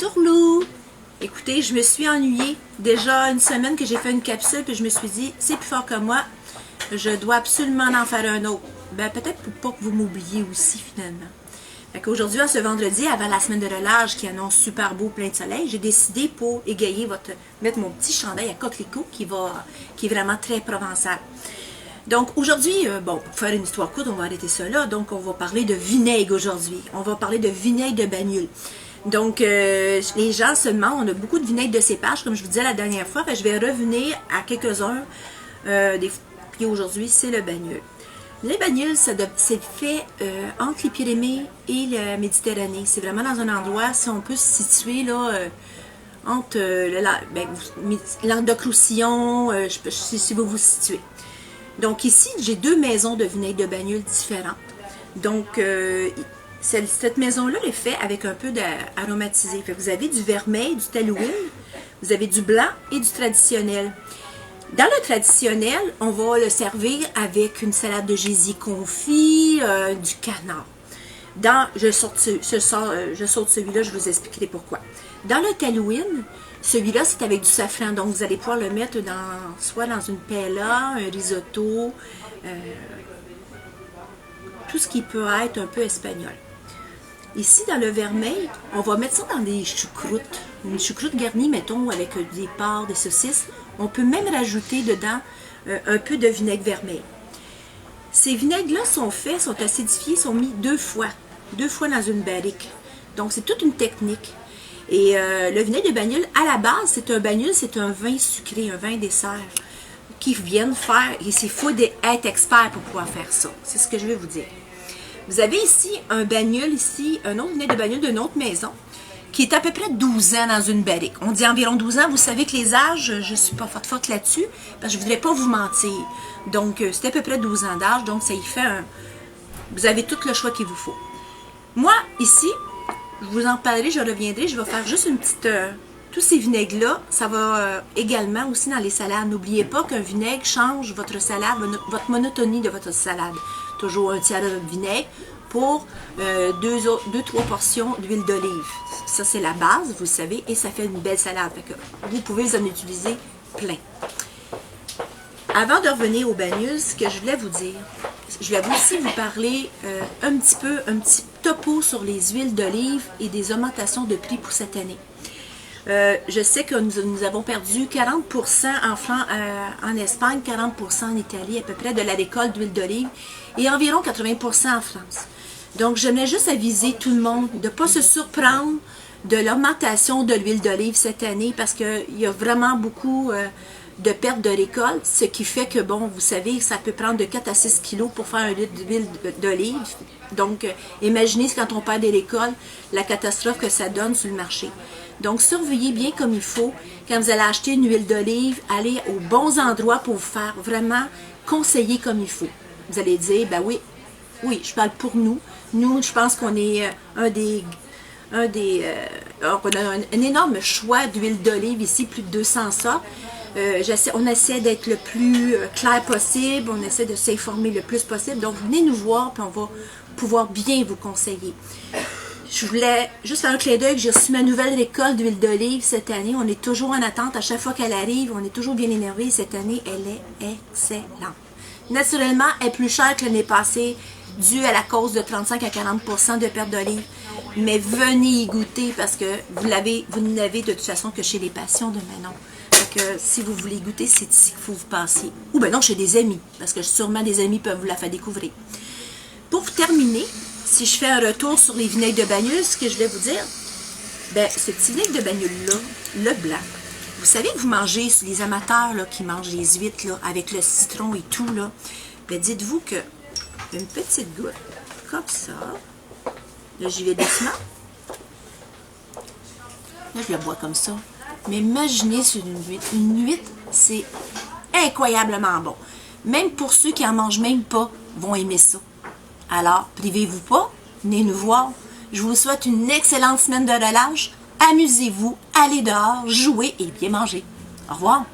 Tourlou! Écoutez, je me suis ennuyée. Déjà une semaine que j'ai fait une capsule, puis je me suis dit, c'est plus fort que moi, je dois absolument en faire un autre. Ben, peut-être pour pas que vous m'oubliez aussi, finalement. Fait qu'aujourd'hui, à ce vendredi, avant la semaine de relâche qui annonce super beau, plein de soleil, j'ai décidé pour égayer mettre mon petit chandail à coquelicot qui est vraiment très provençal. Donc aujourd'hui, bon, pour faire une histoire courte, on va arrêter ça là. Donc on va parler de vinaigre aujourd'hui. On va parler de vinaigre de bagnole. Donc les gens se demandent, on a beaucoup de vinaigre de cépage, comme je vous disais la dernière fois. Je vais revenir à quelques-uns. Puis aujourd'hui, c'est le bagnole. Les bagnoles, c'est fait entre les Pyrénées et la Méditerranée. C'est vraiment dans un endroit, si on peut se situer là, entre Languedoc-Roussillon, si vous vous situez. Donc ici, j'ai deux maisons de vinaigre de bagnole différentes. Donc cette maison-là est faite avec un peu d'aromatisé. Vous avez du vermeil, du talouine, vous avez du blanc et du traditionnel. Dans le traditionnel, on va le servir avec une salade de gésil confit, du canard. Je saute celui-là, je vous expliquerai pourquoi. Dans le talouine, celui-là, c'est avec du safran. Donc, vous allez pouvoir le mettre soit dans une paella, un risotto, tout ce qui peut être un peu espagnol. Ici, dans le vermeil, on va mettre ça dans des choucroutes. Une choucroute garnie, mettons, avec des porcs, des saucisses. On peut même rajouter dedans un peu de vinaigre vermeil. Ces vinaigres-là sont acidifiés, sont mis deux fois dans une barrique. Donc, c'est toute une technique. Et le vinaigre de bagnole, à la base, c'est un vin sucré, un vin dessert, qui viennent faire, et il faut être expert pour pouvoir faire ça. C'est ce que je vais vous dire. Vous avez ici un bagnole, un autre vinaigre de bagnole d'une autre maison, qui est à peu près 12 ans dans une barrique. On dit environ 12 ans. Vous savez que les âges, je ne suis pas forte là-dessus, parce que je ne voudrais pas vous mentir. Donc, c'est à peu près 12 ans d'âge, donc ça y fait vous avez tout le choix qu'il vous faut. Moi, ici, je vous en parlerai, je reviendrai, je vais faire juste une petite... tous ces vinaigres-là, ça va également aussi dans les salades. N'oubliez pas qu'un vinaigre change votre salade, votre monotonie de votre salade. Toujours un tiers de vinaigre pour 2-3 portions d'huile d'olive. Ça, c'est la base, vous le savez, et ça fait une belle salade. Fait que vous pouvez en utiliser plein. Avant de revenir au bagnole, ce que je voulais vous dire, je voulais aussi vous parler un petit topo sur les huiles d'olive et des augmentations de prix pour cette année. Je sais que nous avons perdu 40% en Espagne, 40% en Italie, à peu près de la récolte d'huile d'olive, et environ 80% en France. Donc, j'aimerais juste aviser tout le monde de ne pas se surprendre de l'augmentation de l'huile d'olive cette année, parce qu'il y a vraiment beaucoup de pertes de récolte, ce qui fait que, bon, vous savez, ça peut prendre de 4 à 6 kilos pour faire un litre d'huile d'olive. Donc, imaginez quand on perd des récoltes, la catastrophe que ça donne sur le marché. Donc, surveillez bien comme il faut. Quand vous allez acheter une huile d'olive, allez aux bons endroits pour vous faire vraiment conseiller comme il faut. Vous allez dire, ben oui, je parle pour nous. Nous, je pense qu'on est on a un énorme choix d'huile d'olive ici, plus de 200 sortes. On essaie d'être le plus clair possible, on essaie de s'informer le plus possible. Donc, venez nous voir, puis on va pouvoir bien vous conseiller. Je voulais juste faire un clin d'œil que j'ai reçu ma nouvelle récolte d'huile d'olive cette année. On est toujours en attente. À chaque fois qu'elle arrive, on est toujours bien énervé. Cette année, elle est excellente. Naturellement, elle est plus chère que l'année passée, due à la cause de 35 à 40% de perte d'olive. Mais venez y goûter parce que vous ne l'avez de toute façon que chez les Passions de Manon. Donc, si vous voulez goûter, c'est ici qu'il faut vous passer. Ou bien non, chez des amis, parce que sûrement des amis peuvent vous la faire découvrir. Pour terminer, si je fais un retour sur les vinaigres de bagnole, ce que je vais vous dire, ben, ce petit vinaigre de bagnole-là, le blanc, vous savez que vous mangez, les amateurs là, qui mangent les huîtres là, avec le citron et tout, là, ben, dites-vous que une petite goutte, comme ça, là j'y vais doucement, là je la bois comme ça, mais imaginez sur une huître, c'est incroyablement bon. Même pour ceux qui en mangent même pas, vont aimer ça. Alors, privez-vous pas, venez nous voir. Je vous souhaite une excellente semaine de relâche. Amusez-vous, allez dehors, jouez et bien manger. Au revoir.